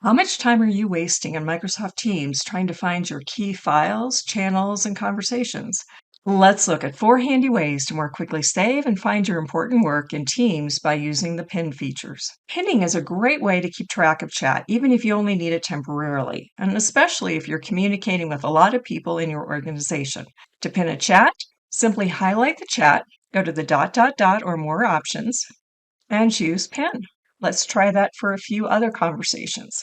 How much time are you wasting in Microsoft Teams trying to find your key files, channels, and conversations? Let's look at 4 handy ways to more quickly save and find your important work in Teams by using the pin features. Pinning is a great way to keep track of chat, even if you only need it temporarily, and especially if you're communicating with a lot of people in your organization. To pin a chat, simply highlight the chat, go to the ... or more options, and choose Pin. Let's try that for a few other conversations.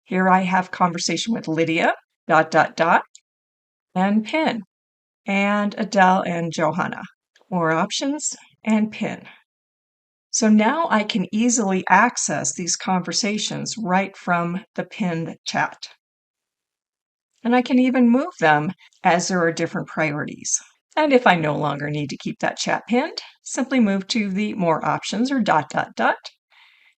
Here I have conversation with Lydia, ... and Pin, and Adele and Johanna. More options, and Pin. So now I can easily access these conversations right from the pinned chat. And I can even move them as there are different priorities. And if I no longer need to keep that chat pinned, simply move to the More Options or ...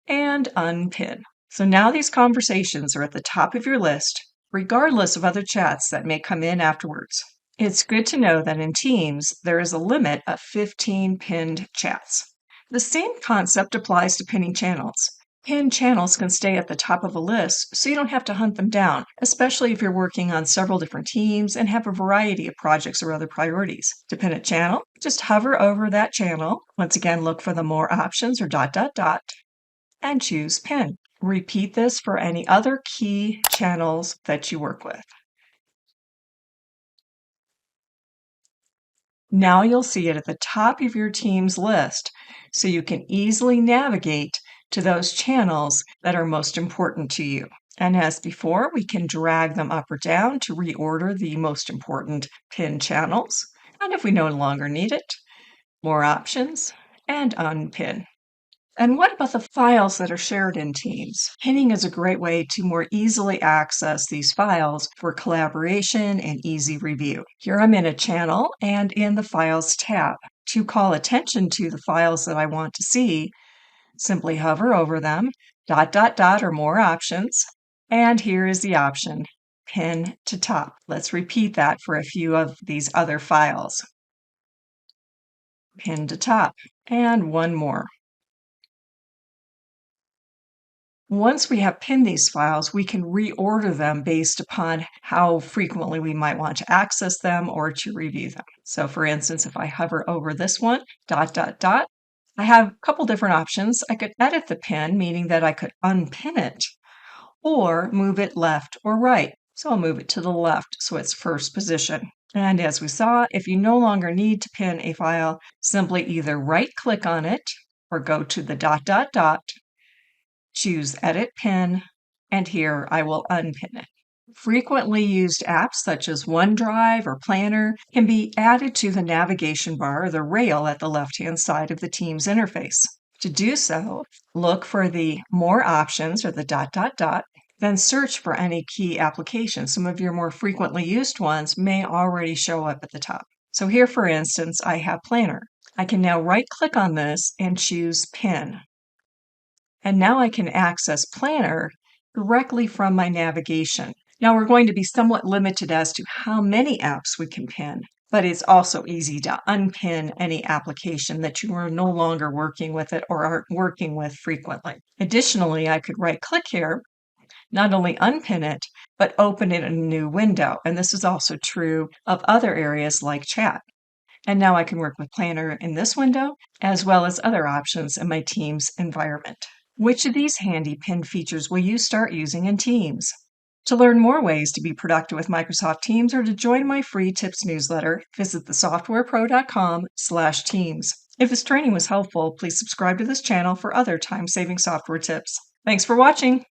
and unpin. So now these conversations are at the top of your list, regardless of other chats that may come in afterwards. It's good to know that in Teams, there is a limit of 15 pinned chats. The same concept applies to pinning channels. Pinned channels can stay at the top of a list, so you don't have to hunt them down, especially if you're working on several different teams and have a variety of projects or other priorities. To pin a channel, just hover over that channel. Once again, look for the More Options or ... and choose Pin. Repeat this for any other key channels that you work with. Now you'll see it at the top of your Teams list, so you can easily navigate to those channels that are most important to you. And as before, we can drag them up or down to reorder the most important pin channels. And if we no longer need it, More Options and Unpin. And what about the files that are shared in Teams? Pinning is a great way to more easily access these files for collaboration and easy review. Here I'm in a channel and in the Files tab. To call attention to the files that I want to see, simply hover over them, ... or More Options, and here is the option, Pin to Top. Let's repeat that for a few of these other files. Pin to top, and one more. Once we have pinned these files, we can reorder them based upon how frequently we might want to access them or to review them. So for instance, if I hover over this one, ... I have a couple different options. I could edit the pin, meaning that I could unpin it, or move it left or right. So I'll move it to the left so it's first position. And as we saw, if you no longer need to pin a file, simply either right-click on it or go to the ... choose Edit Pin, and here I will unpin it. Frequently used apps such as OneDrive or Planner can be added to the navigation bar or the rail at the left-hand side of the Teams interface. To do so, look for the More Options or the ... then search for any key application. Some of your more frequently used ones may already show up at the top. So here, for instance, I have Planner. I can now right-click on this and choose Pin. And now I can access Planner directly from my navigation. Now we're going to be somewhat limited as to how many apps we can pin, but it's also easy to unpin any application that you are no longer working with it or aren't working with frequently. Additionally, I could right-click here, not only unpin it, but open it in a new window. And this is also true of other areas like chat. And now I can work with Planner in this window, as well as other options in my Teams environment. Which of these handy pin features will you start using in Teams? To learn more ways to be productive with Microsoft Teams or to join my free tips newsletter, visit thesoftwarepro.com/teams. If this training was helpful, please subscribe to this channel for other time-saving software tips. Thanks for watching!